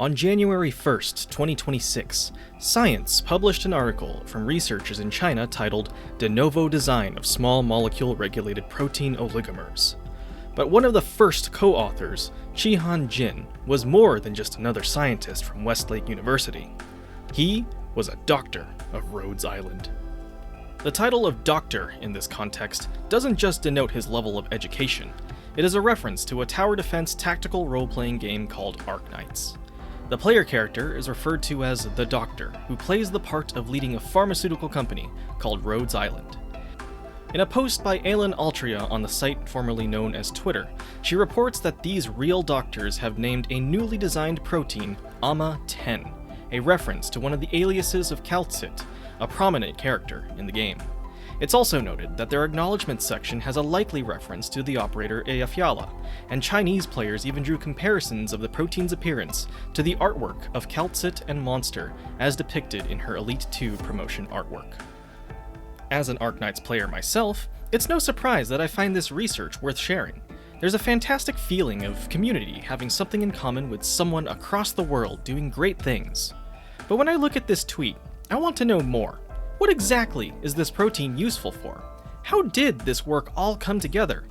On January 1st, 2026, Science published an article from researchers in China titled De Novo Design of Small Molecule Regulated Protein Oligomers. But one of the first co-authors, Qihan Jin, was more than just another scientist from Westlake University. He was a doctor of Rhodes Island. The title of doctor in this context doesn't just denote his level of education, it is a reference to a tower defense tactical role-playing game called Arknights. The player character is referred to as the Doctor, who plays the part of leading a pharmaceutical company called Rhodes Island. In a post by Aylin Altria on the site formerly known as Twitter, she reports that these real doctors have named a newly designed protein AMA-10, a reference to one of the aliases of Calcit, a prominent character in the game. It's also noted that their acknowledgement section has a likely reference to the operator Eyjafjalla, and Chinese players even drew comparisons of the protein's appearance to the artwork of Calcit and Monster as depicted in her Elite 2 promotion artwork. As an Arknights player myself, it's no surprise that I find this research worth sharing. There's a fantastic feeling of community having something in common with someone across the world doing great things. But when I look at this tweet, I want to know more. What exactly is this protein useful for? How did this work all come together?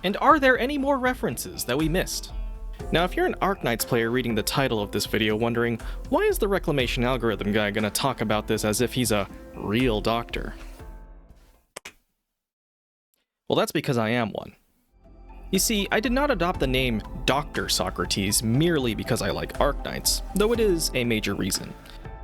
And are there any more references that we missed? Now, if you're an Arknights player reading the title of this video wondering, why is the reclamation algorithm guy gonna talk about this as if he's a real doctor? Well, that's because I am one. You see, I did not adopt the name Dr. Socrates merely because I like Arknights, though it is a major reason.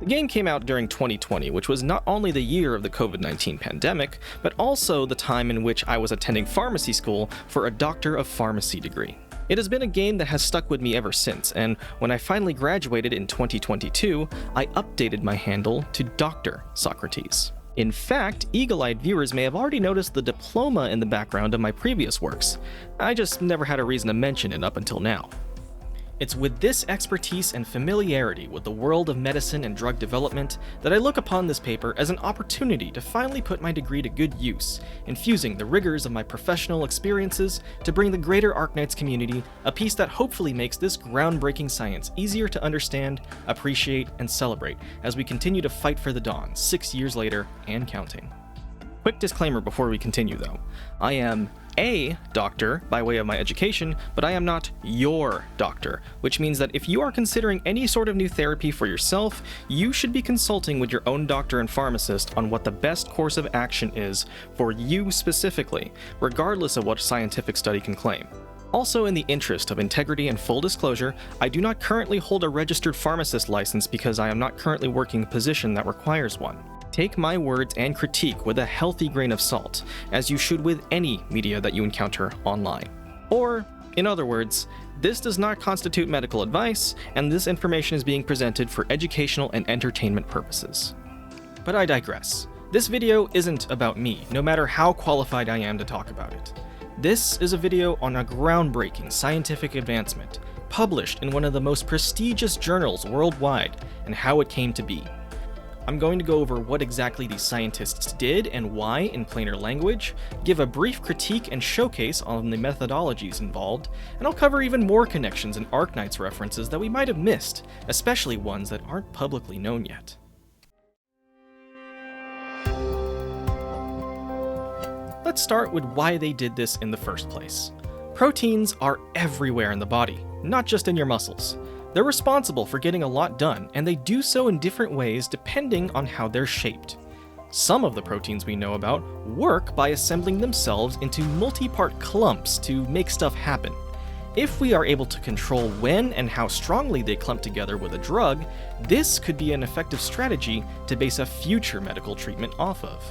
The game came out during 2020, which was not only the year of the COVID-19 pandemic, but also the time in which I was attending pharmacy school for a Doctor of Pharmacy degree. It has been a game that has stuck with me ever since, and when I finally graduated in 2022, I updated my handle to Dr. Socrates. In fact, eagle-eyed viewers may have already noticed the diploma in the background of my previous works. I just never had a reason to mention it up until now. It's with this expertise and familiarity with the world of medicine and drug development that I look upon this paper as an opportunity to finally put my degree to good use, infusing the rigors of my professional experiences to bring the greater Arknights community a piece that hopefully makes this groundbreaking science easier to understand, appreciate, and celebrate as we continue to fight for the dawn 6 years later and counting. Quick disclaimer before we continue though. I am a doctor by way of my education, but I am not your doctor, which means that if you are considering any sort of new therapy for yourself, you should be consulting with your own doctor and pharmacist on what the best course of action is for you specifically, regardless of what scientific study can claim. Also, in the interest of integrity and full disclosure, I do not currently hold a registered pharmacist license because I am not currently working a position that requires one. Take my words and critique with a healthy grain of salt, as you should with any media that you encounter online. Or, in other words, this does not constitute medical advice, and this information is being presented for educational and entertainment purposes. But I digress. This video isn't about me, no matter how qualified I am to talk about it. This is a video on a groundbreaking scientific advancement, published in one of the most prestigious journals worldwide, and how it came to be. I'm going to go over what exactly these scientists did and why in plainer language, give a brief critique and showcase on the methodologies involved, and I'll cover even more connections and Arknights references that we might have missed, especially ones that aren't publicly known yet. Let's start with why they did this in the first place. Proteins are everywhere in the body, not just in your muscles. They're responsible for getting a lot done, and they do so in different ways depending on how they're shaped. Some of the proteins we know about work by assembling themselves into multi-part clumps to make stuff happen. If we are able to control when and how strongly they clump together with a drug, this could be an effective strategy to base a future medical treatment off of.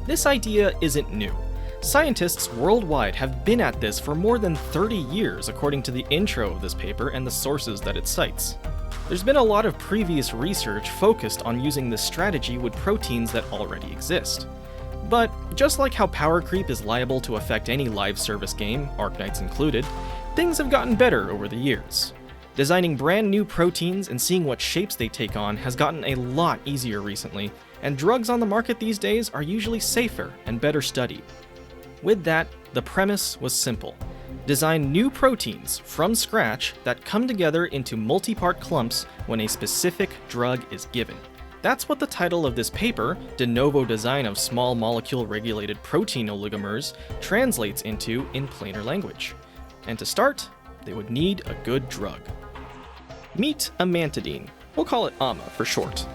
This idea isn't new. Scientists worldwide have been at this for more than 30 years according to the intro of this paper and the sources that it cites. There's been a lot of previous research focused on using this strategy with proteins that already exist. But just like how power creep is liable to affect any live service game, Arknights included, things have gotten better over the years. Designing brand new proteins and seeing what shapes they take on has gotten a lot easier recently, and drugs on the market these days are usually safer and better studied. With that, the premise was simple. Design new proteins from scratch that come together into multi-part clumps when a specific drug is given. That's what the title of this paper, De Novo Design of Small Molecule Regulated Protein Oligomers, translates into in plainer language. And to start, they would need a good drug. Meet amantadine. We'll call it AMA for short.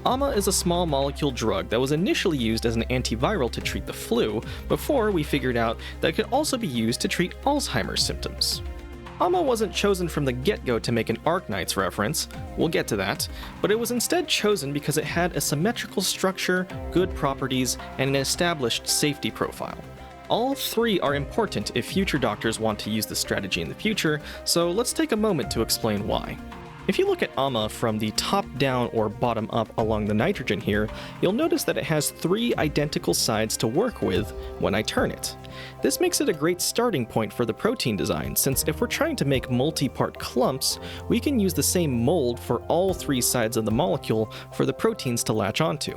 AMA is a small molecule drug that was initially used as an antiviral to treat the flu, before we figured out that it could also be used to treat Alzheimer's symptoms. AMA wasn't chosen from the get-go to make an Arknights reference, we'll get to that, but it was instead chosen because it had a symmetrical structure, good properties, and an established safety profile. All three are important if future doctors want to use this strategy in the future, so let's take a moment to explain why. If you look at AMA from the top down or bottom up along the nitrogen here, you'll notice that it has three identical sides to work with when I turn it. This makes it a great starting point for the protein design, since if we're trying to make multi-part clumps, we can use the same mold for all three sides of the molecule for the proteins to latch onto.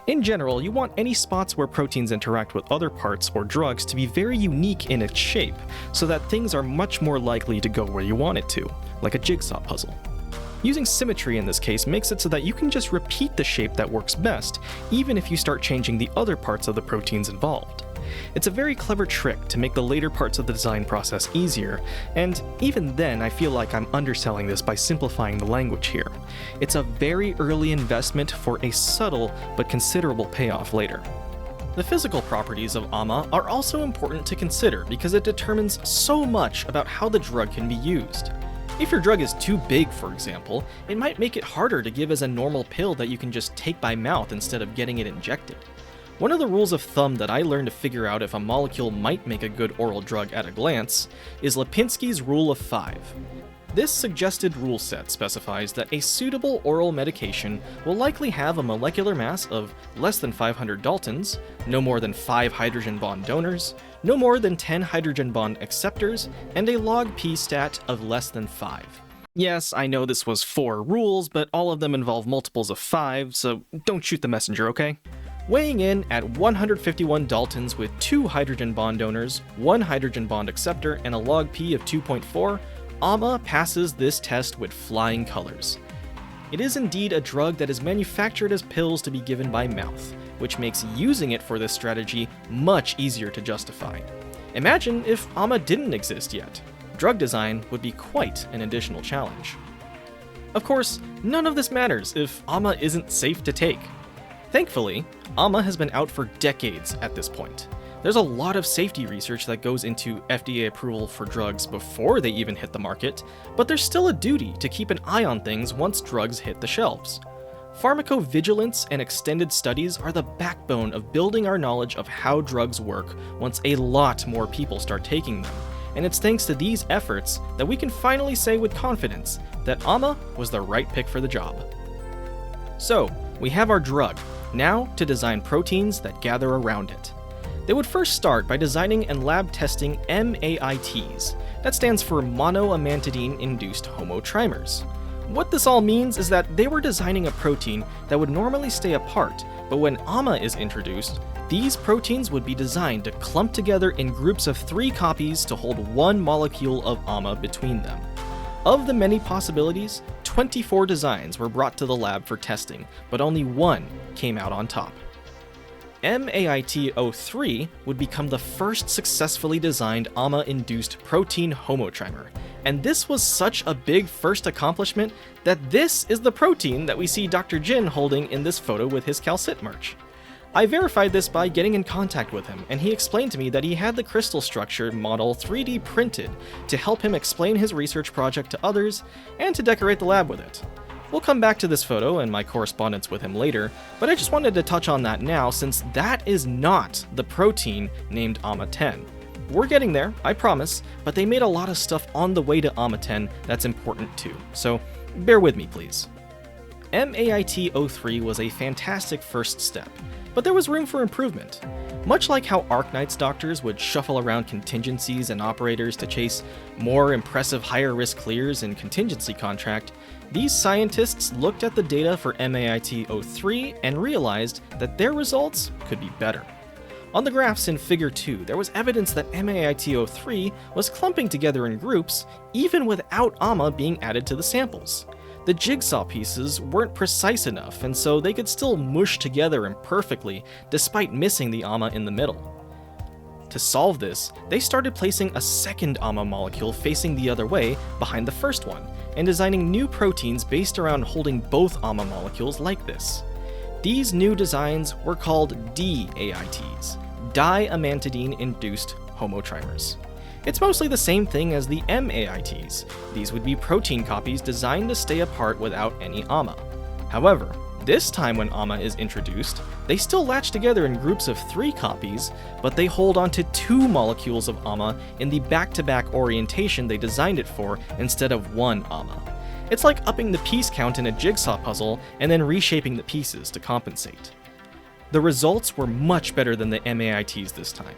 In general, you want any spots where proteins interact with other parts or drugs to be very unique in its shape, so that things are much more likely to go where you want it to, like a jigsaw puzzle. Using symmetry in this case makes it so that you can just repeat the shape that works best, even if you start changing the other parts of the proteins involved. It's a very clever trick to make the later parts of the design process easier, and even then I feel like I'm underselling this by simplifying the language here. It's a very early investment for a subtle but considerable payoff later. The physical properties of AMA are also important to consider because it determines so much about how the drug can be used. If your drug is too big, for example, it might make it harder to give as a normal pill that you can just take by mouth instead of getting it injected. One of the rules of thumb that I learned to figure out if a molecule might make a good oral drug at a glance is Lipinski's Rule of 5. This suggested rule set specifies that a suitable oral medication will likely have a molecular mass of less than 500 Daltons, no more than 5 hydrogen bond donors, no more than 10 hydrogen bond acceptors, and a log P stat of less than 5. Yes, I know this was 4 rules, but all of them involve multiples of 5, so don't shoot the messenger, okay? Weighing in at 151 Daltons with 2 hydrogen bond donors, 1 hydrogen bond acceptor, and a log P of 2.4, AMA passes this test with flying colors. It is indeed a drug that is manufactured as pills to be given by mouth, which makes using it for this strategy much easier to justify. Imagine if AMA didn't exist yet. Drug design would be quite an additional challenge. Of course, none of this matters if AMA isn't safe to take. Thankfully, AMA has been out for decades at this point. There's a lot of safety research that goes into FDA approval for drugs before they even hit the market, but there's still a duty to keep an eye on things once drugs hit the shelves. Pharmacovigilance and extended studies are the backbone of building our knowledge of how drugs work once a lot more people start taking them, and it's thanks to these efforts that we can finally say with confidence that AMA was the right pick for the job. So, we have our drug, now to design proteins that gather around it. They would first start by designing and lab testing MAITs. That stands for monoamantadine-induced homotrimers. What this all means is that they were designing a protein that would normally stay apart, but when AMA is introduced, these proteins would be designed to clump together in groups of 3 copies to hold 1 molecule of AMA between them. Of the many possibilities, 24 designs were brought to the lab for testing, but only 1 came out on top. MAIT-03 would become the first successfully designed AMA-induced protein homotrimer, and this was such a big first accomplishment that this is the protein that we see Dr. Jin holding in this photo with his Calcit merch. I verified this by getting in contact with him, and he explained to me that he had the crystal structure model 3D printed to help him explain his research project to others and to decorate the lab with it. We'll come back to this photo and my correspondence with him later, but I just wanted to touch on that now since that is not the protein named AMA10. We're getting there, I promise, but they made a lot of stuff on the way to AMA10 that's important too, so bear with me please. MAIT-03 was a fantastic first step, but there was room for improvement. Much like how Arknights Doctors would shuffle around contingencies and operators to chase more impressive higher risk clears in contingency contract, these scientists looked at the data for MAIT-03 and realized that their results could be better. On the graphs in Figure 2, there was evidence that MAIT-03 was clumping together in groups even without AMA being added to the samples. The jigsaw pieces weren't precise enough, and so they could still mush together imperfectly despite missing the AMA in the middle. To solve this, they started placing a second AMA molecule facing the other way behind the first one, and designing new proteins based around holding both AMA molecules like this. These new designs were called DAITs, diamantidine-induced homotrimers. It's mostly the same thing as the MAITs. These would be protein copies designed to stay apart without any AMA. However, this time when AMA is introduced, they still latch together in groups of 3 copies, but they hold onto 2 molecules of AMA in the back-to-back orientation they designed it for instead of 1 AMA. It's like upping the piece count in a jigsaw puzzle and then reshaping the pieces to compensate. The results were much better than the MAITs this time.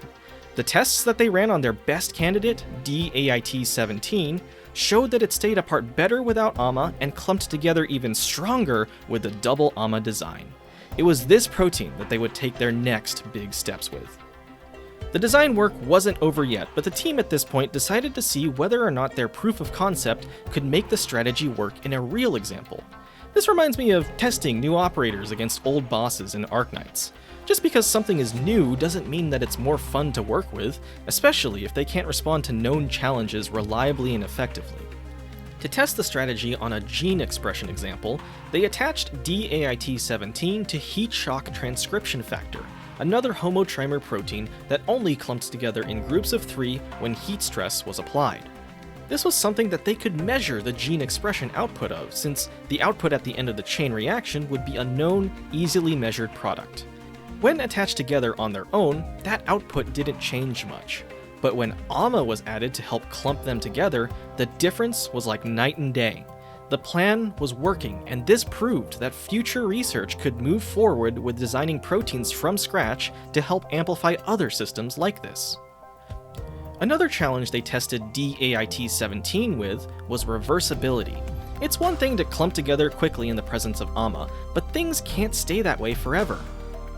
The tests that they ran on their best candidate, DAIT-17, showed that it stayed apart better without AMA and clumped together even stronger with the double AMA design. It was this protein that they would take their next big steps with. The design work wasn't over yet, but the team at this point decided to see whether or not their proof of concept could make the strategy work in a real example. This reminds me of testing new operators against old bosses in Arknights. Just because something is new doesn't mean that it's more fun to work with, especially if they can't respond to known challenges reliably and effectively. To test the strategy on a gene expression example, they attached DAIT-17 to heat shock transcription factor, another homotrimer protein that only clumped together in groups of 3 when heat stress was applied. This was something that they could measure the gene expression output of, since the output at the end of the chain reaction would be a known, easily measured product. When attached together on their own, that output didn't change much. But when AMA was added to help clump them together, the difference was like night and day. The plan was working, and this proved that future research could move forward with designing proteins from scratch to help amplify other systems like this. Another challenge they tested DAIT-17 with was reversibility. It's one thing to clump together quickly in the presence of AMA, but things can't stay that way forever.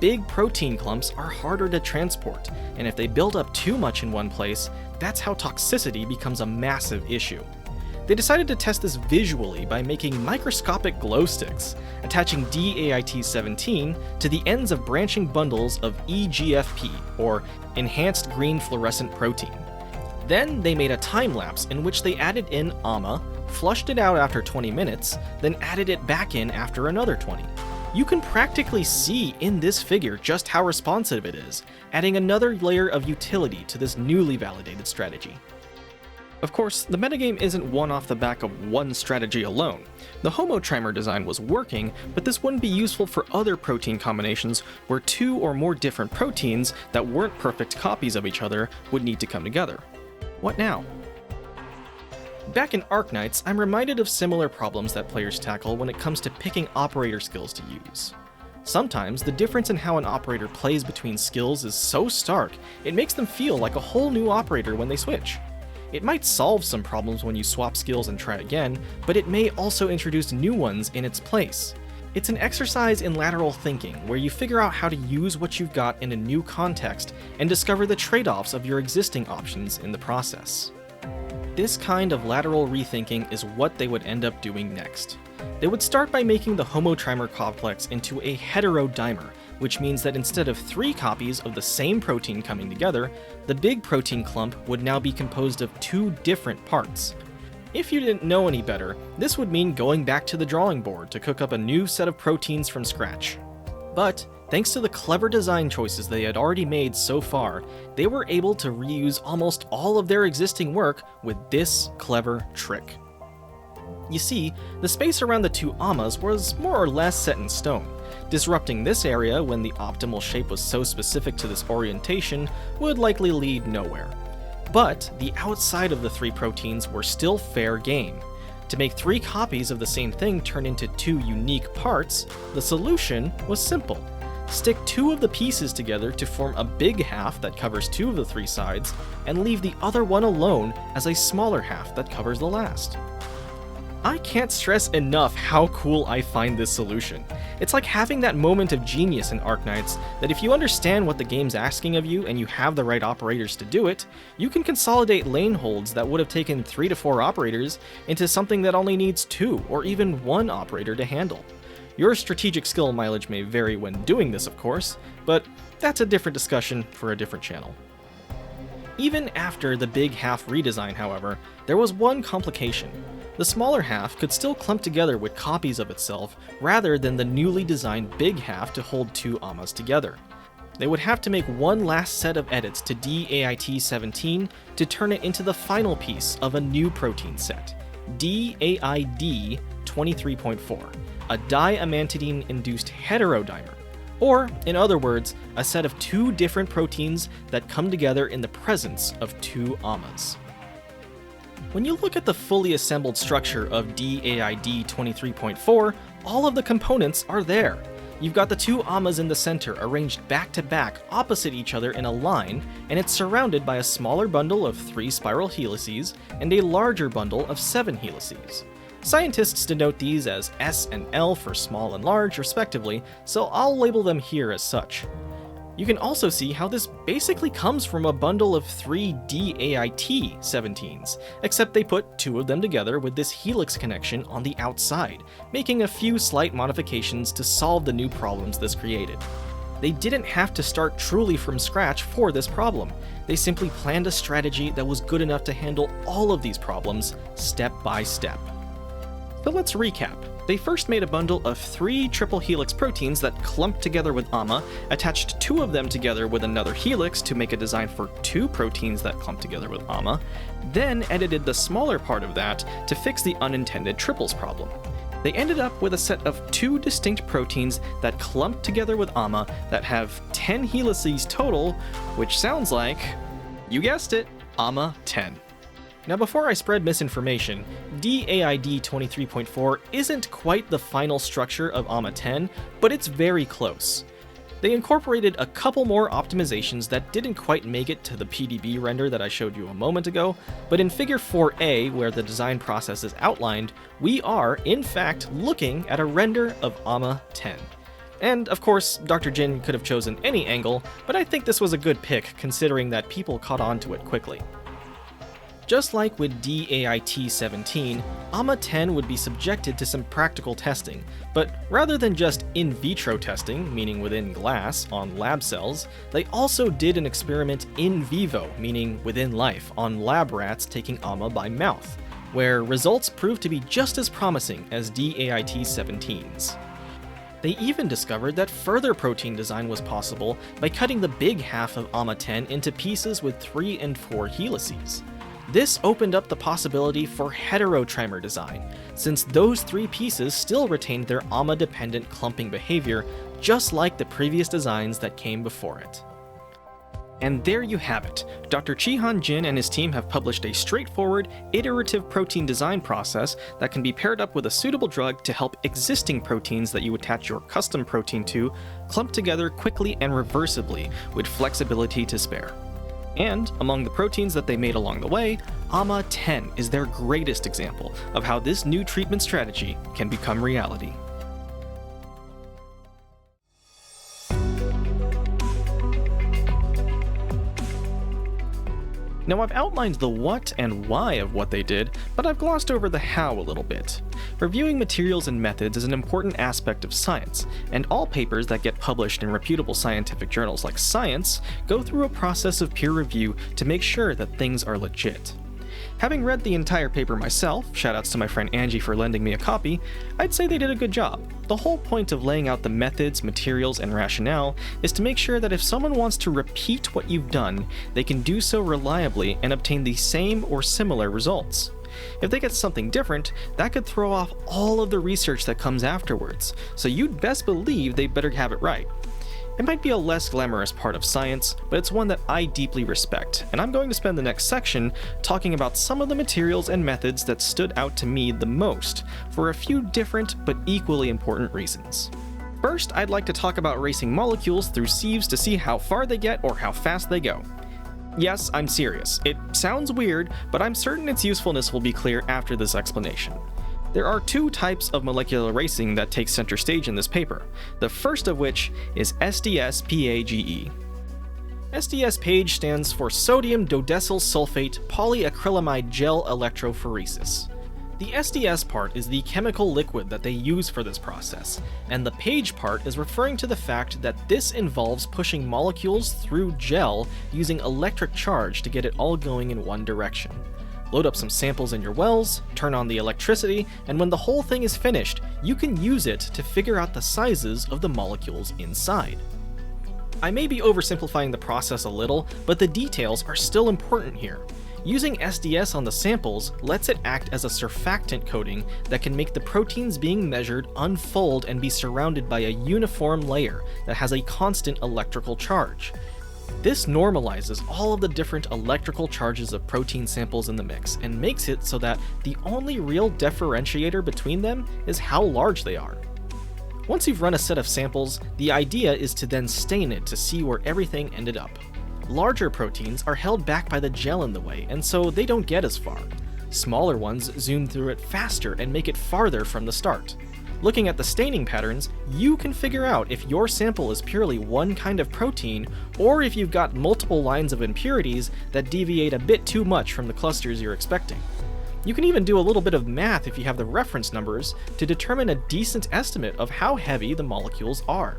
Big protein clumps are harder to transport, and if they build up too much in one place, that's how toxicity becomes a massive issue. They decided to test this visually by making microscopic glow sticks, attaching DAIT-17 to the ends of branching bundles of EGFP, or Enhanced Green Fluorescent Protein. Then they made a time lapse in which they added in AMA, flushed it out after 20 minutes, then added it back in after another 20. You can practically see in this figure just how responsive it is, adding another layer of utility to this newly validated strategy. Of course, the metagame isn't won off the back of one strategy alone. The homotrimer design was working, but this wouldn't be useful for other protein combinations where 2 or more different proteins that weren't perfect copies of each other would need to come together. What now? Back in Arknights, I'm reminded of similar problems that players tackle when it comes to picking operator skills to use. Sometimes, the difference in how an operator plays between skills is so stark, it makes them feel like a whole new operator when they switch. It might solve some problems when you swap skills and try again, but it may also introduce new ones in its place. It's an exercise in lateral thinking, where you figure out how to use what you've got in a new context and discover the trade-offs of your existing options in the process. This kind of lateral rethinking is what they would end up doing next. They would start by making the homotrimer complex into a heterodimer, which means that instead of 3 copies of the same protein coming together, the big protein clump would now be composed of 2 different parts. If you didn't know any better, this would mean going back to the drawing board to cook up a new set of proteins from scratch. But thanks to the clever design choices they had already made so far, they were able to reuse almost all of their existing work with this clever trick. You see, the space around the 2 AMAs was more or less set in stone. Disrupting this area when the optimal shape was so specific to this orientation would likely lead nowhere. But the outside of the 3 proteins were still fair game. To make 3 copies of the same thing turn into 2 unique parts, the solution was simple. Stick 2 of the pieces together to form a big half that covers 2 of the 3 sides, and leave the other one alone as a smaller half that covers the last. I can't stress enough how cool I find this solution. It's like having that moment of genius in Arknights that if you understand what the game's asking of you and you have the right operators to do it, you can consolidate lane holds that would have taken 3 to 4 operators into something that only needs 2 or even 1 operator to handle. Your strategic skill mileage may vary when doing this, of course, but that's a different discussion for a different channel. Even after the big half redesign, however, there was one complication. The smaller half could still clump together with copies of itself rather than the newly designed big half to hold 2 AMAs together. They would have to make one last set of edits to DAIT-17 to turn it into the final piece of a new protein set, DAID-23.4, a diamantidine-induced heterodimer. Or, in other words, a set of 2 different proteins that come together in the presence of 2 AMAs. When you look at the fully assembled structure of DAID 23.4, all of the components are there. You've got the 2 AMAs in the center arranged back to back opposite each other in a line, and it's surrounded by a smaller bundle of 3 spiral helices and a larger bundle of 7 helices. Scientists denote these as S and L for small and large, respectively, so I'll label them here as such. You can also see how this basically comes from a bundle of 3 DAIT-17s, except they put 2 of them together with this helix connection on the outside, making a few slight modifications to solve the new problems this created. They didn't have to start truly from scratch for this problem. They simply planned a strategy that was good enough to handle all of these problems step by step. So let's recap. They first made a bundle of 3 triple helix proteins that clumped together with AMA, attached 2 of them together with another helix to make a design for 2 proteins that clump together with AMA, then edited the smaller part of that to fix the unintended triples problem. They ended up with a set of 2 distinct proteins that clump together with AMA that have 10 helices total, which sounds like, you guessed it, AMA 10. Now before I spread misinformation, DAID 23.4 isn't quite the final structure of AMA 10, but it's very close. They incorporated a couple more optimizations that didn't quite make it to the PDB render that I showed you a moment ago, but in Figure 4a, where the design process is outlined, we are, in fact, looking at a render of AMA 10. And, of course, Dr. Jin could have chosen any angle, but I think this was a good pick considering that people caught on to it quickly. Just like with DAIT-17, AMA 10 would be subjected to some practical testing, but rather than just in vitro testing, meaning within glass, on lab cells, they also did an experiment in vivo, meaning within life, on lab rats taking AMA by mouth, where results proved to be just as promising as DAIT-17's. They even discovered that further protein design was possible by cutting the big half of AMA 10 into pieces with 3 and 4 helices. This opened up the possibility for heterotrimer design, since those 3 pieces still retained their AMA-dependent clumping behavior, just like the previous designs that came before it. And there you have it. Dr. Chihan Jin and his team have published a straightforward, iterative protein design process that can be paired up with a suitable drug to help existing proteins that you attach your custom protein to clump together quickly and reversibly, with flexibility to spare. And, among the proteins that they made along the way, AMA 10 is their greatest example of how this new treatment strategy can become reality. Now I've outlined the what and why of what they did, but I've glossed over the how a little bit. Reviewing materials and methods is an important aspect of science, and all papers that get published in reputable scientific journals like Science go through a process of peer review to make sure that things are legit. Having read the entire paper myself, shoutouts to my friend Angie for lending me a copy, I'd say they did a good job. The whole point of laying out the methods, materials, and rationale is to make sure that if someone wants to repeat what you've done, they can do so reliably and obtain the same or similar results. If they get something different, that could throw off all of the research that comes afterwards, so you'd best believe they better have it right. It might be a less glamorous part of science, but it's one that I deeply respect, and I'm going to spend the next section talking about some of the materials and methods that stood out to me the most, for a few different but equally important reasons. First, I'd like to talk about racing molecules through sieves to see how far they get or how fast they go. Yes, I'm serious. It sounds weird, but I'm certain its usefulness will be clear after this explanation. There are two types of molecular racing that take center stage in this paper, the first of which is SDS-PAGE. SDS-PAGE stands for sodium dodecyl sulfate polyacrylamide gel electrophoresis. The SDS part is the chemical liquid that they use for this process, and the PAGE part is referring to the fact that this involves pushing molecules through gel using electric charge to get it all going in one direction. Load up some samples in your wells, turn on the electricity, and when the whole thing is finished, you can use it to figure out the sizes of the molecules inside. I may be oversimplifying the process a little, but the details are still important here. Using SDS on the samples lets it act as a surfactant coating that can make the proteins being measured unfold and be surrounded by a uniform layer that has a constant electrical charge. This normalizes all of the different electrical charges of protein samples in the mix and makes it so that the only real differentiator between them is how large they are. Once you've run a set of samples, the idea is to then stain it to see where everything ended up. Larger proteins are held back by the gel in the way, and so they don't get as far. Smaller ones zoom through it faster and make it farther from the start. Looking at the staining patterns, you can figure out if your sample is purely one kind of protein, or if you've got multiple lines of impurities that deviate a bit too much from the clusters you're expecting. You can even do a little bit of math if you have the reference numbers to determine a decent estimate of how heavy the molecules are.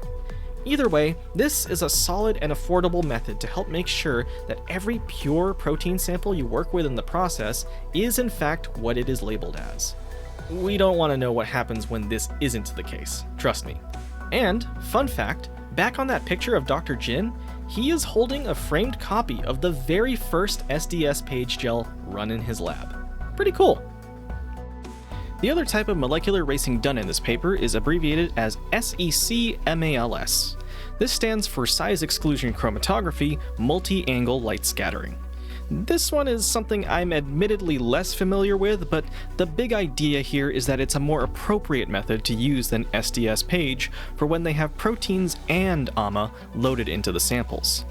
Either way, this is a solid and affordable method to help make sure that every pure protein sample you work with in the process is in fact what it is labeled as. We don't want to know what happens when this isn't the case, trust me. And, fun fact, back on that picture of Dr. Jin, he is holding a framed copy of the very first SDS-PAGE gel run in his lab. Pretty cool. The other type of molecular racing done in this paper is abbreviated as SEC-MALS. This stands for Size Exclusion Chromatography Multi-Angle Light Scattering. This one is something I'm admittedly less familiar with, but the big idea here is that it's a more appropriate method to use than SDS-PAGE for when they have proteins and AMA loaded into the samples.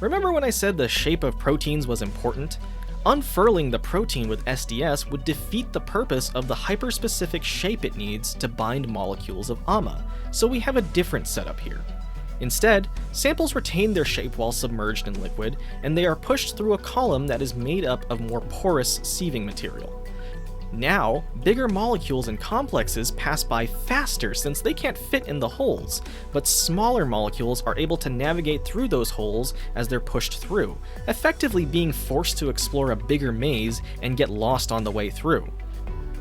Remember when I said the shape of proteins was important? Unfurling the protein with SDS would defeat the purpose of the hyperspecific shape it needs to bind molecules of AMA, so we have a different setup here. Instead, samples retain their shape while submerged in liquid, and they are pushed through a column that is made up of more porous sieving material. Now, bigger molecules and complexes pass by faster since they can't fit in the holes, but smaller molecules are able to navigate through those holes as they're pushed through, effectively being forced to explore a bigger maze and get lost on the way through.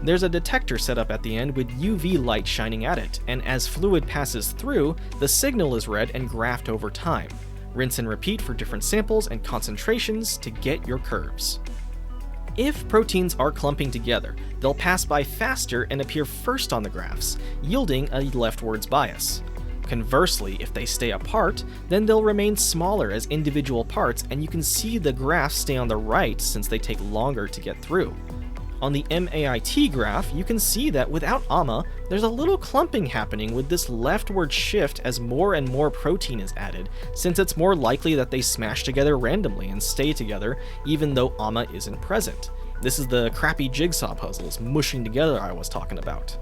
There's a detector set up at the end with UV light shining at it, and as fluid passes through, the signal is read and graphed over time. Rinse and repeat for different samples and concentrations to get your curves. If proteins are clumping together, they'll pass by faster and appear first on the graphs, yielding a leftwards bias. Conversely, if they stay apart, then they'll remain smaller as individual parts, and you can see the graphs stay on the right since they take longer to get through. On the MAIT graph, you can see that without AMA, there's a little clumping happening with this leftward shift as more and more protein is added, since it's more likely that they smash together randomly and stay together even though AMA isn't present. This is the crappy jigsaw puzzles mushing together I was talking about.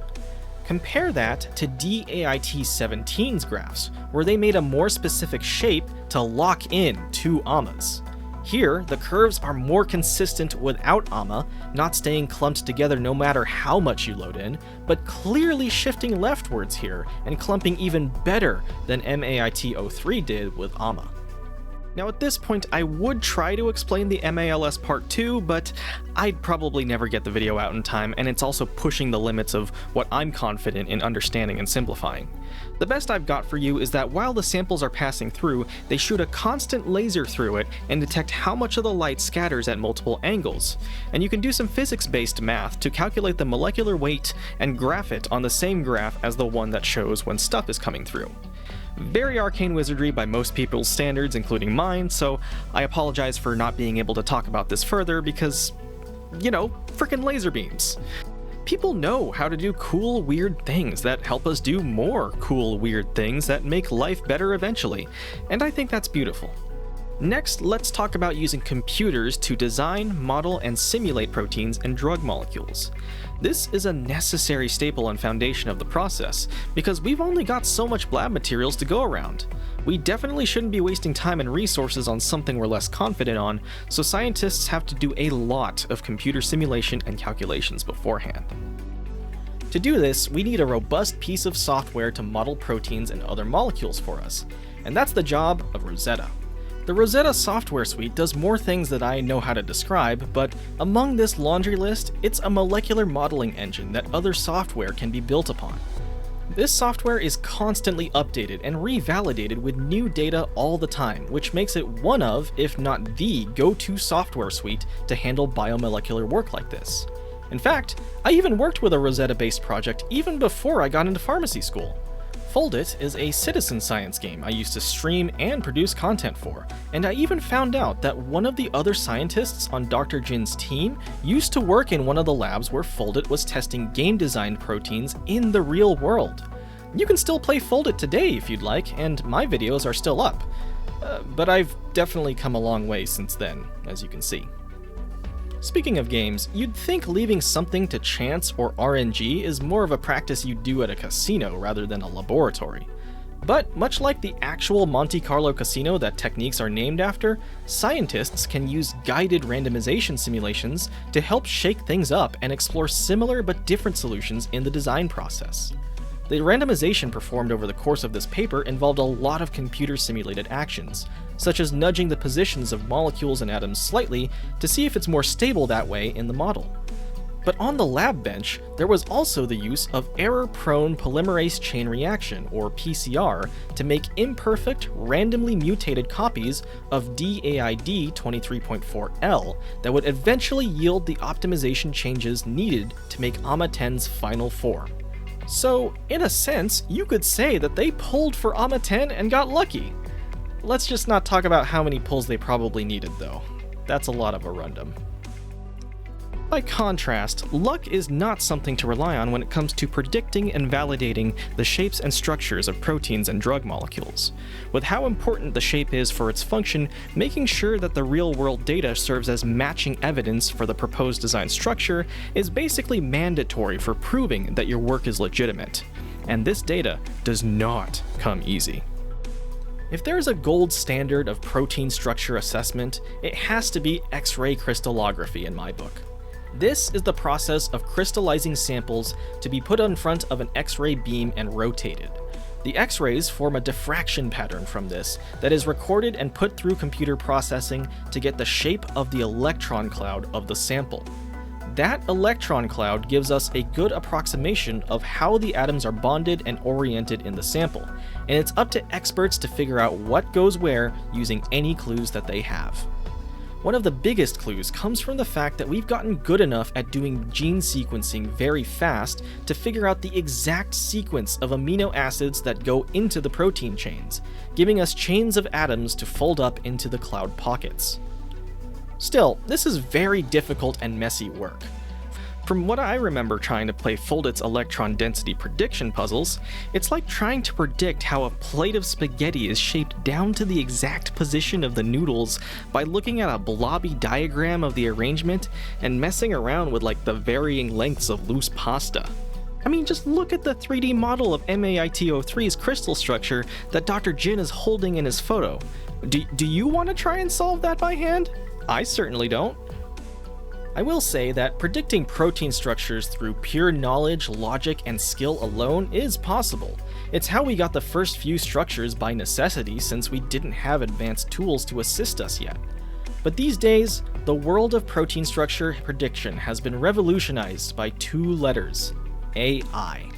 Compare that to DAIT-17's graphs, where they made a more specific shape to lock in two AMAs. Here, the curves are more consistent without AMA, not staying clumped together no matter how much you load in, but clearly shifting leftwards here and clumping even better than MAIT-03 did with AMA. Now at this point I would try to explain the MALS part 2, but I'd probably never get the video out in time, and it's also pushing the limits of what I'm confident in understanding and simplifying. The best I've got for you is that while the samples are passing through, they shoot a constant laser through it and detect how much of the light scatters at multiple angles. And you can do some physics-based math to calculate the molecular weight and graph it on the same graph as the one that shows when stuff is coming through. Very arcane wizardry by most people's standards, including mine, so I apologize for not being able to talk about this further because, you know, frickin' laser beams. People know how to do cool, weird things that help us do more cool, weird things that make life better eventually, and I think that's beautiful. Next, let's talk about using computers to design, model, and simulate proteins and drug molecules. This is a necessary staple and foundation of the process, because we've only got so much lab materials to go around. We definitely shouldn't be wasting time and resources on something we're less confident on, so scientists have to do a lot of computer simulation and calculations beforehand. To do this, we need a robust piece of software to model proteins and other molecules for us, and that's the job of Rosetta. The Rosetta software suite does more things that I know how to describe, but among this laundry list, it's a molecular modeling engine that other software can be built upon. This software is constantly updated and revalidated with new data all the time, which makes it one of, if not the, go-to software suite to handle biomolecular work like this. In fact, I even worked with a Rosetta-based project even before I got into pharmacy school. Foldit is a citizen science game I used to stream and produce content for, and I even found out that one of the other scientists on Dr. Jin's team used to work in one of the labs where Foldit was testing game-designed proteins in the real world. You can still play Foldit today if you'd like, and my videos are still up. But I've definitely come a long way since then, as you can see. Speaking of games, you'd think leaving something to chance or RNG is more of a practice you'd do at a casino rather than a laboratory. But much like the actual Monte Carlo casino that techniques are named after, scientists can use guided randomization simulations to help shake things up and explore similar but different solutions in the design process. The randomization performed over the course of this paper involved a lot of computer-simulated actions, such as nudging the positions of molecules and atoms slightly to see if it's more stable that way in the model. But on the lab bench, there was also the use of error-prone polymerase chain reaction, or PCR, to make imperfect, randomly mutated copies of DAID 23.4L that would eventually yield the optimization changes needed to make AMA10's final form. So, in a sense, you could say that they pulled for AMA10 and got lucky. Let's just not talk about how many pulls they probably needed, though. That's a lot of a random. By contrast, luck is not something to rely on when it comes to predicting and validating the shapes and structures of proteins and drug molecules. With how important the shape is for its function, making sure that the real-world data serves as matching evidence for the proposed design structure is basically mandatory for proving that your work is legitimate. And this data does not come easy. If there is a gold standard of protein structure assessment, it has to be X-ray crystallography in my book. This is the process of crystallizing samples to be put in front of an X-ray beam and rotated. The X-rays form a diffraction pattern from this that is recorded and put through computer processing to get the shape of the electron cloud of the sample. That electron cloud gives us a good approximation of how the atoms are bonded and oriented in the sample, and it's up to experts to figure out what goes where using any clues that they have. One of the biggest clues comes from the fact that we've gotten good enough at doing gene sequencing very fast to figure out the exact sequence of amino acids that go into the protein chains, giving us chains of atoms to fold up into the cloud pockets. Still, this is very difficult and messy work. From what I remember trying to play Foldit's electron density prediction puzzles, it's like trying to predict how a plate of spaghetti is shaped down to the exact position of the noodles by looking at a blobby diagram of the arrangement and messing around with like the varying lengths of loose pasta. I mean, just look at the 3D model of MAIT03's crystal structure that Dr. Jin is holding in his photo. Do you want to try and solve that by hand? I certainly don't. I will say that predicting protein structures through pure knowledge, logic, and skill alone is possible. It's how we got the first few structures by necessity since we didn't have advanced tools to assist us yet. But these days, the world of protein structure prediction has been revolutionized by two letters: AI.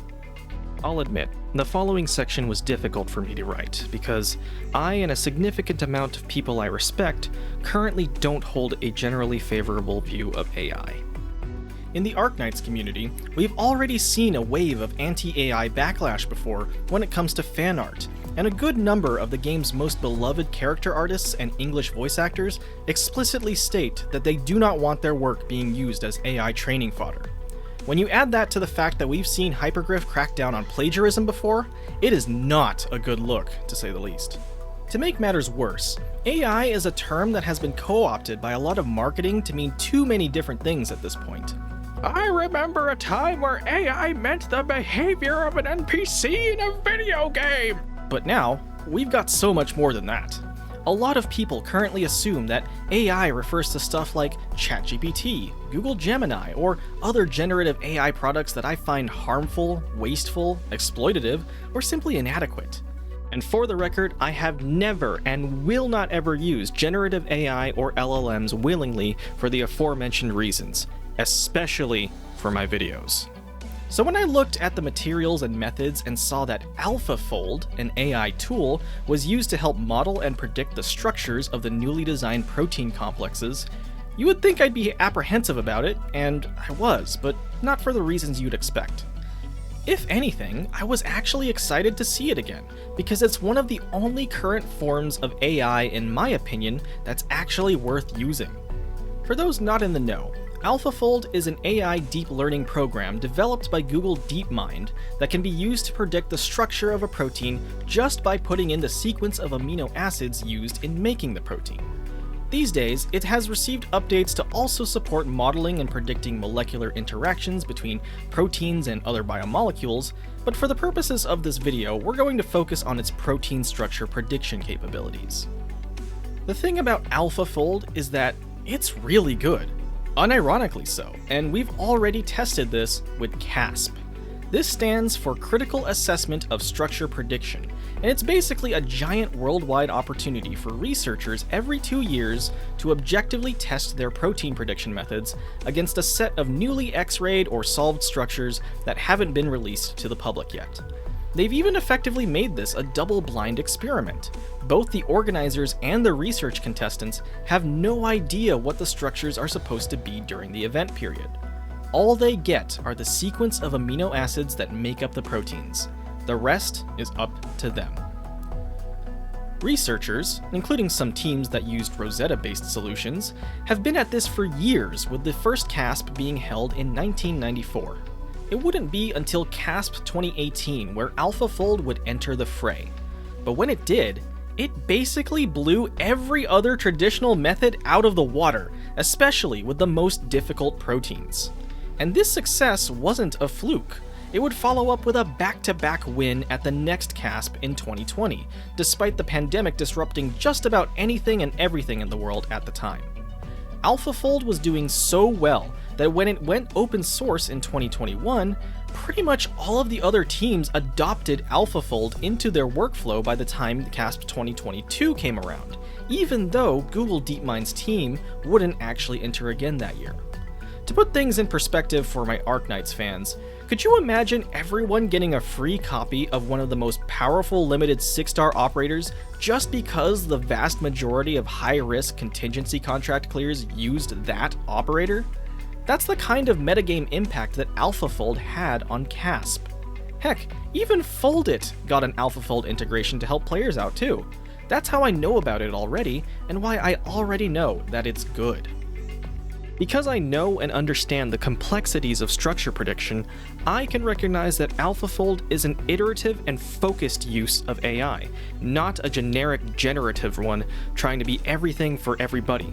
I'll admit, the following section was difficult for me to write, because I and a significant amount of people I respect currently don't hold a generally favorable view of AI. In the Arknights community, we've already seen a wave of anti-AI backlash before when it comes to fan art, and a good number of the game's most beloved character artists and English voice actors explicitly state that they do not want their work being used as AI training fodder. When you add that to the fact that we've seen Hypergriff crack down on plagiarism before, it is not a good look, to say the least. To make matters worse, AI is a term that has been co-opted by a lot of marketing to mean too many different things at this point. I remember a time where AI meant the behavior of an NPC in a video game! But now, we've got so much more than that. A lot of people currently assume that AI refers to stuff like ChatGPT, Google Gemini, or other generative AI products that I find harmful, wasteful, exploitative, or simply inadequate. And for the record, I have never and will not ever use generative AI or LLMs willingly for the aforementioned reasons, especially for my videos. So when I looked at the materials and methods and saw that AlphaFold, an AI tool, was used to help model and predict the structures of the newly designed protein complexes, you would think I'd be apprehensive about it, and I was, but not for the reasons you'd expect. If anything, I was actually excited to see it again, because it's one of the only current forms of AI, in my opinion, that's actually worth using. For those not in the know, AlphaFold is an AI deep learning program developed by Google DeepMind that can be used to predict the structure of a protein just by putting in the sequence of amino acids used in making the protein. These days, it has received updates to also support modeling and predicting molecular interactions between proteins and other biomolecules, but for the purposes of this video, we're going to focus on its protein structure prediction capabilities. The thing about AlphaFold is that it's really good. Unironically so, and we've already tested this with CASP. This stands for Critical Assessment of Structure Prediction, and it's basically a giant worldwide opportunity for researchers every 2 years to objectively test their protein prediction methods against a set of newly X-rayed or solved structures that haven't been released to the public yet. They've even effectively made this a double-blind experiment. Both the organizers and the research contestants have no idea what the structures are supposed to be during the event period. All they get are the sequence of amino acids that make up the proteins. The rest is up to them. Researchers, including some teams that used Rosetta-based solutions, have been at this for years, with the first CASP being held in 1994. It wouldn't be until CASP 2018 where AlphaFold would enter the fray. But when it did, it basically blew every other traditional method out of the water, especially with the most difficult proteins. And this success wasn't a fluke. It would follow up with a back-to-back win at the next CASP in 2020, despite the pandemic disrupting just about anything and everything in the world at the time. AlphaFold was doing so well that when it went open source in 2021, pretty much all of the other teams adopted AlphaFold into their workflow by the time CASP 2022 came around, even though Google DeepMind's team wouldn't actually enter again that year. To put things in perspective for my Arknights fans, could you imagine everyone getting a free copy of one of the most powerful limited 6-star operators just because the vast majority of high-risk contingency contract clears used that operator? That's the kind of metagame impact that AlphaFold had on CASP. Heck, even Foldit got an AlphaFold integration to help players out too. That's how I know about it already, and why I already know that it's good. Because I know and understand the complexities of structure prediction, I can recognize that AlphaFold is an iterative and focused use of AI, not a generic generative one trying to be everything for everybody.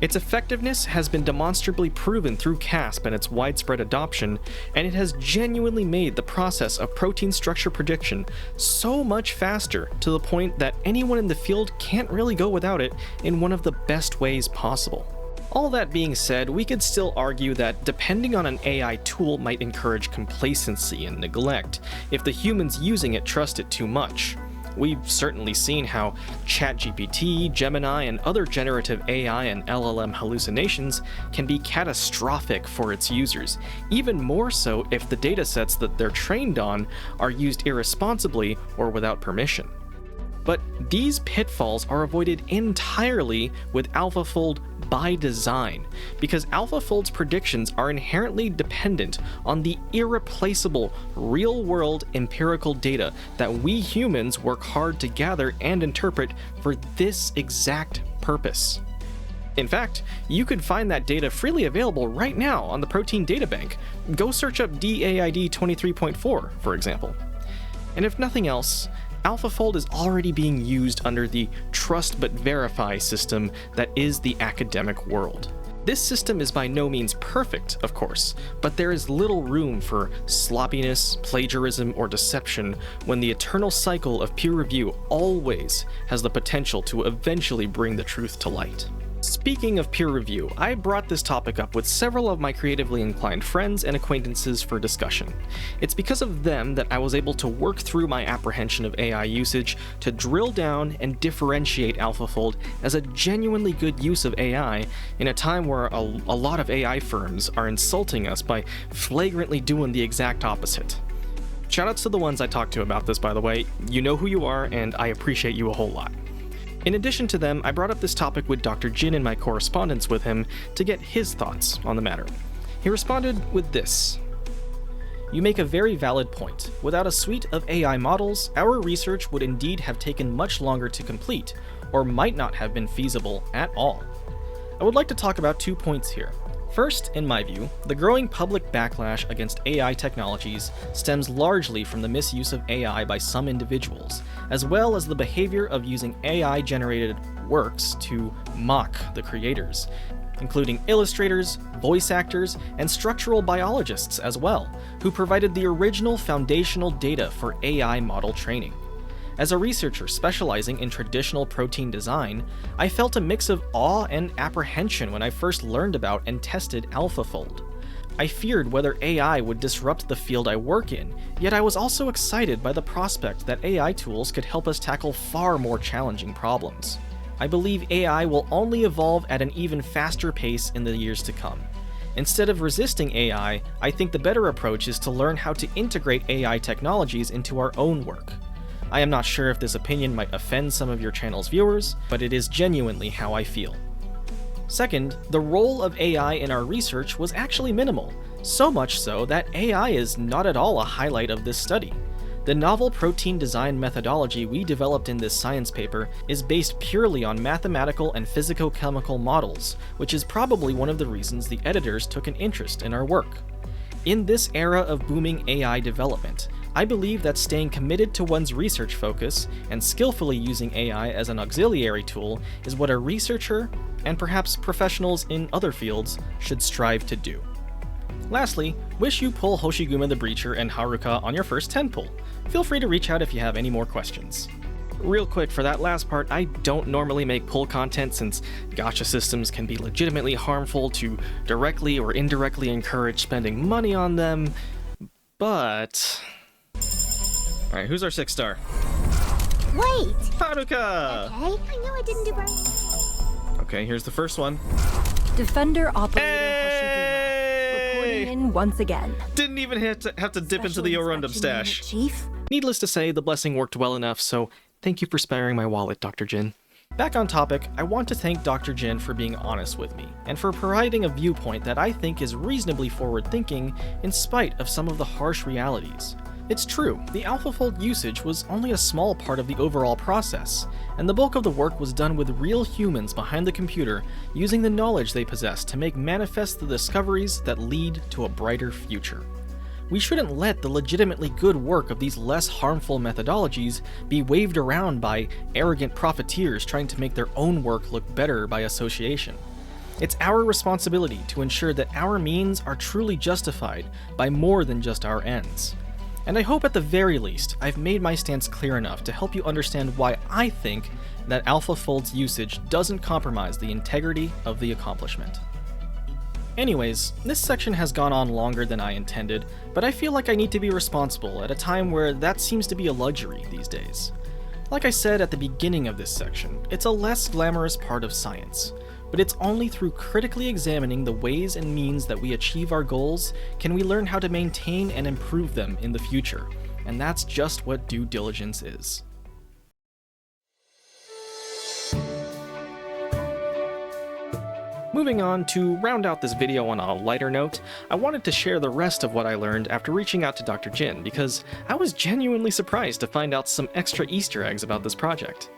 Its effectiveness has been demonstrably proven through CASP and its widespread adoption, and it has genuinely made the process of protein structure prediction so much faster to the point that anyone in the field can't really go without it in one of the best ways possible. All that being said, we could still argue that depending on an AI tool might encourage complacency and neglect if the humans using it trust it too much. We've certainly seen how ChatGPT, Gemini, and other generative AI and LLM hallucinations can be catastrophic for its users, even more so if the datasets that they're trained on are used irresponsibly or without permission. But these pitfalls are avoided entirely with AlphaFold by design, because AlphaFold's predictions are inherently dependent on the irreplaceable, real-world empirical data that we humans work hard to gather and interpret for this exact purpose. In fact, you could find that data freely available right now on the Protein Data Bank. Go search up DAID 23.4, for example. And if nothing else, AlphaFold is already being used under the trust but verify system that is the academic world. This system is by no means perfect, of course, but there is little room for sloppiness, plagiarism, or deception when the eternal cycle of peer review always has the potential to eventually bring the truth to light. Speaking of peer review, I brought this topic up with several of my creatively inclined friends and acquaintances for discussion. It's because of them that I was able to work through my apprehension of AI usage to drill down and differentiate AlphaFold as a genuinely good use of AI in a time where a lot of AI firms are insulting us by flagrantly doing the exact opposite. Shoutouts to the ones I talked to about this, by the way. You know who you are, and I appreciate you a whole lot. In addition to them, I brought up this topic with Dr. Jin in my correspondence with him to get his thoughts on the matter. He responded with this: "You make a very valid point. Without a suite of AI models, our research would indeed have taken much longer to complete, or might not have been feasible at all. I would like to talk about 2 points here. First, in my view, the growing public backlash against AI technologies stems largely from the misuse of AI by some individuals, as well as the behavior of using AI-generated works to mock the creators, including illustrators, voice actors, and structural biologists as well, who provided the original foundational data for AI model training. As a researcher specializing in traditional protein design, I felt a mix of awe and apprehension when I first learned about and tested AlphaFold. I feared whether AI would disrupt the field I work in, yet I was also excited by the prospect that AI tools could help us tackle far more challenging problems. I believe AI will only evolve at an even faster pace in the years to come. Instead of resisting AI, I think the better approach is to learn how to integrate AI technologies into our own work. I am not sure if this opinion might offend some of your channel's viewers, but it is genuinely how I feel. Second, the role of AI in our research was actually minimal, so much so that AI is not at all a highlight of this study. The novel protein design methodology we developed in this science paper is based purely on mathematical and physicochemical models, which is probably one of the reasons the editors took an interest in our work. In this era of booming AI development, I believe that staying committed to one's research focus and skillfully using AI as an auxiliary tool is what a researcher, and perhaps professionals in other fields, should strive to do. Lastly, wish you pull Hoshiguma the Breacher and Haruka on your first 10 pull. Feel free to reach out if you have any more questions." Real quick, for that last part, I don't normally make pull content since gacha systems can be legitimately harmful to directly or indirectly encourage spending money on them, but... Alright, who's our 6-star? Wait! Haruka! Okay, I know I didn't do right. Okay, here's the first one. Defender Operator Hey! Hoshiguma reporting in once again. Didn't even have to dip into the Orundum stash. Chief? Needless to say, the blessing worked well enough, so thank you for sparing my wallet, Dr. Jin. Back on topic, I want to thank Dr. Jin for being honest with me, and for providing a viewpoint that I think is reasonably forward-thinking in spite of some of the harsh realities. It's true, the AlphaFold usage was only a small part of the overall process, and the bulk of the work was done with real humans behind the computer using the knowledge they possess to make manifest the discoveries that lead to a brighter future. We shouldn't let the legitimately good work of these less harmful methodologies be waved around by arrogant profiteers trying to make their own work look better by association. It's our responsibility to ensure that our means are truly justified by more than just our ends. And I hope at the very least I've made my stance clear enough to help you understand why I think that AlphaFold's usage doesn't compromise the integrity of the accomplishment. Anyways, this section has gone on longer than I intended, but I feel like I need to be responsible at a time where that seems to be a luxury these days. Like I said at the beginning of this section, it's a less glamorous part of science, but it's only through critically examining the ways and means that we achieve our goals can we learn how to maintain and improve them in the future, and that's just what due diligence is. Moving on, to round out this video on a lighter note, I wanted to share the rest of what I learned after reaching out to Dr. Jin, because I was genuinely surprised to find out some extra Easter eggs about this project.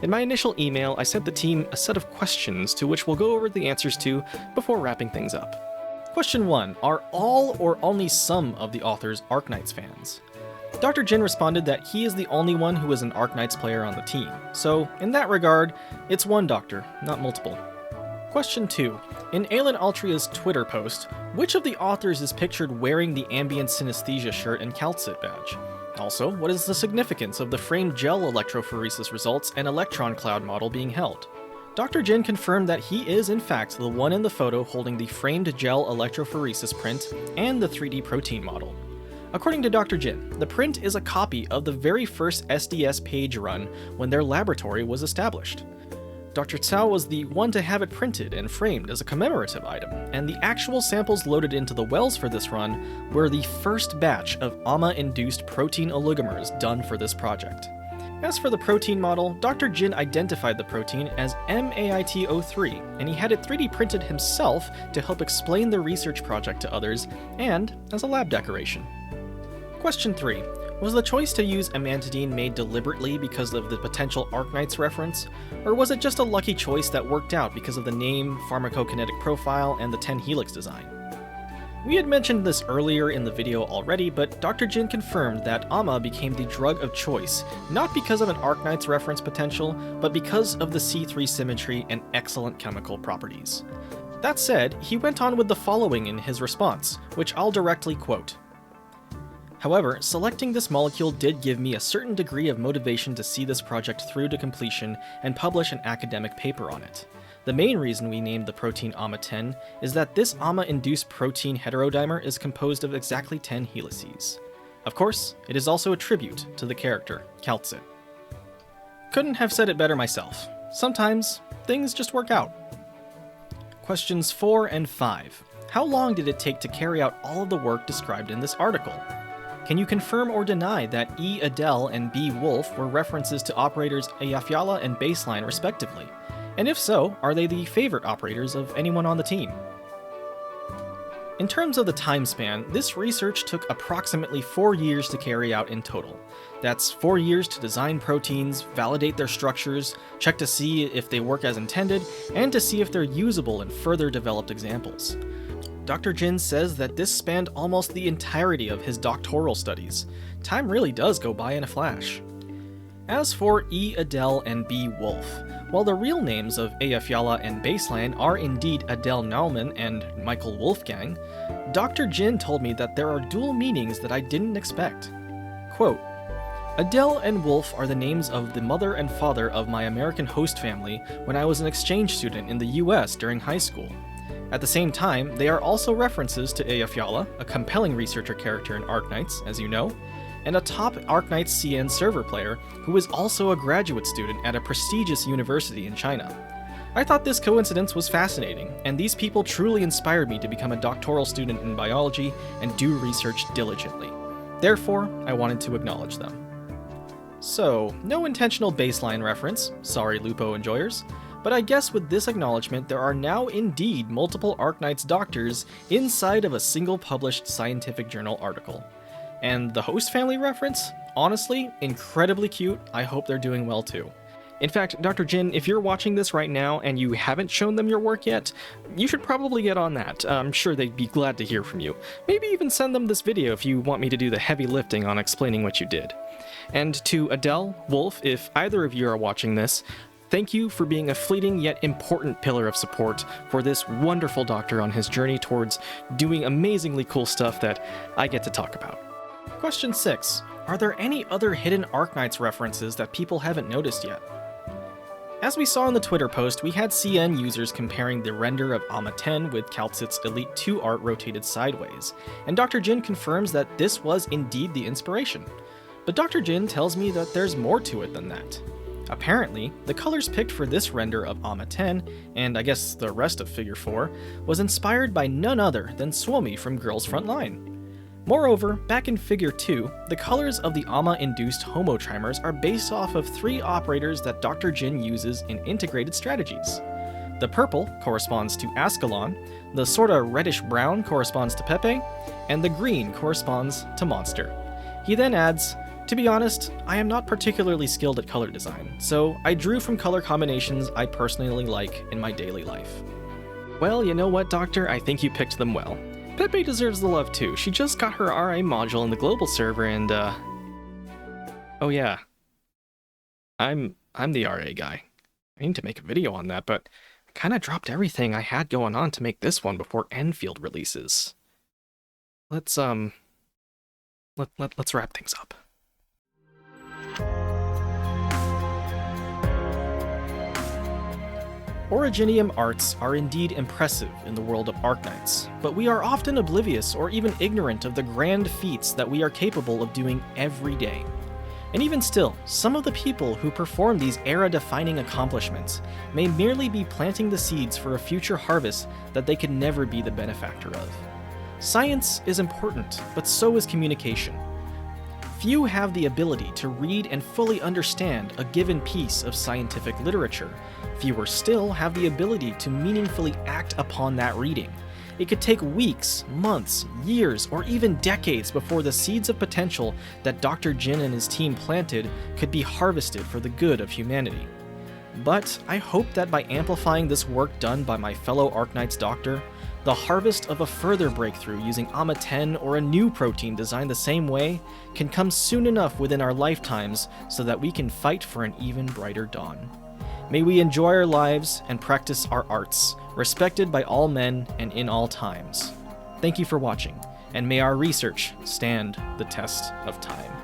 In my initial email, I sent the team a set of questions to which we'll go over the answers to before wrapping things up. Question 1. Are all or only some of the authors Arknights fans? Dr. Jin responded that he is the only one who is an Arknights player on the team, so in that regard, it's one doctor, not multiple. Question 2. In Aelin Altria's Twitter post, which of the authors is pictured wearing the ambient synesthesia shirt and calcit badge? Also, what is the significance of the framed gel electrophoresis results and electron cloud model being held? Dr. Jin confirmed that he is in fact the one in the photo holding the framed gel electrophoresis print and the 3D protein model. According to Dr. Jin, the print is a copy of the very first SDS page run when their laboratory was established. Dr. Cao was the one to have it printed and framed as a commemorative item, and the actual samples loaded into the wells for this run were the first batch of AMA-induced protein oligomers done for this project. As for the protein model, Dr. Jin identified the protein as MAIT-03, and he had it 3D printed himself to help explain the research project to others, and as a lab decoration. Question 3. Was the choice to use amantadine made deliberately because of the potential Arknights reference, or was it just a lucky choice that worked out because of the name, pharmacokinetic profile, and the 10 helix design? We had mentioned this earlier in the video already, but Dr. Jin confirmed that AMA became the drug of choice, not because of an Arknights reference potential, but because of the C3 symmetry and excellent chemical properties. That said, he went on with the following in his response, which I'll directly quote. However, selecting this molecule did give me a certain degree of motivation to see this project through to completion and publish an academic paper on it. The main reason we named the protein AMA-10 is that this AMA-induced protein heterodimer is composed of exactly 10 helices. Of course, it is also a tribute to the character, Calcit. Couldn't have said it better myself. Sometimes, things just work out. Questions 4 and 5. How long did it take to carry out all of the work described in this article? Can you confirm or deny that E. Adele and B. Wolf were references to operators Eyjafjalla and Baseline respectively? And if so, are they the favorite operators of anyone on the team? In terms of the time span, this research took approximately 4 years to carry out in total. That's 4 years to design proteins, validate their structures, check to see if they work as intended, and to see if they're usable in further developed examples. Dr. Jin says that this spanned almost the entirety of his doctoral studies. Time really does go by in a flash. As for E. Adele and B. Wolf, while the real names of Eyjafjalla and Baseline are indeed Adele Naumann and Michael Wolfgang, Dr. Jin told me that there are dual meanings that I didn't expect. Quote, Adele and Wolf are the names of the mother and father of my American host family when I was an exchange student in the US during high school. At the same time, they are also references to Eyjafjalla, a compelling researcher character in Arknights, as you know, and a top Arknights CN server player who is also a graduate student at a prestigious university in China. I thought this coincidence was fascinating, and these people truly inspired me to become a doctoral student in biology and do research diligently. Therefore, I wanted to acknowledge them. So, no intentional Baseline reference, sorry Lupo enjoyers, but I guess with this acknowledgement there are now indeed multiple Arknights Doctors inside of a single published scientific journal article. And the host family reference? Honestly, incredibly cute. I hope they're doing well too. In fact, Dr. Jin, if you're watching this right now and you haven't shown them your work yet, you should probably get on that. I'm sure they'd be glad to hear from you. Maybe even send them this video if you want me to do the heavy lifting on explaining what you did. And to Adele, Wolf, if either of you are watching this, thank you for being a fleeting yet important pillar of support for this wonderful doctor on his journey towards doing amazingly cool stuff that I get to talk about. Question 6. Are there any other hidden Arknights references that people haven't noticed yet? As we saw in the Twitter post, we had CN users comparing the render of AMA-10 with Calcit's Elite 2 art rotated sideways, and Dr. Jin confirms that this was indeed the inspiration. But Dr. Jin tells me that there's more to it than that. Apparently, the colors picked for this render of AMA-10, and I guess the rest of Figure 4, was inspired by none other than Suomi from Girls Frontline. Moreover, back in Figure 2, the colors of the AMA-induced homotrimers are based off of 3 operators that Dr. Jin uses in integrated strategies. The purple corresponds to Ascalon, the sorta reddish-brown corresponds to Pepe, and the green corresponds to Monster. He then adds, "To be honest, I am not particularly skilled at color design, so I drew from color combinations I personally like in my daily life." Well, you know what, Doctor? I think you picked them well. Pepe deserves the love too. She just got her RA module in the global server and, Oh yeah. I'm the RA guy. I need to make a video on that, but I kind of dropped everything I had going on to make this one before Enfield releases. Let's let's wrap things up. Originium arts are indeed impressive in the world of Arknights, but we are often oblivious or even ignorant of the grand feats that we are capable of doing every day. And even still, some of the people who perform these era-defining accomplishments may merely be planting the seeds for a future harvest that they could never be the benefactor of. Science is important, but so is communication. Few have the ability to read and fully understand a given piece of scientific literature. Fewer still have the ability to meaningfully act upon that reading. It could take weeks, months, years, or even decades before the seeds of potential that Dr. Jin and his team planted could be harvested for the good of humanity. But I hope that by amplifying this work done by my fellow Arknights Doctor, the harvest of a further breakthrough using AMA-10 or a new protein designed the same way can come soon enough within our lifetimes so that we can fight for an even brighter dawn. May we enjoy our lives and practice our arts, respected by all men and in all times. Thank you for watching, and may our research stand the test of time.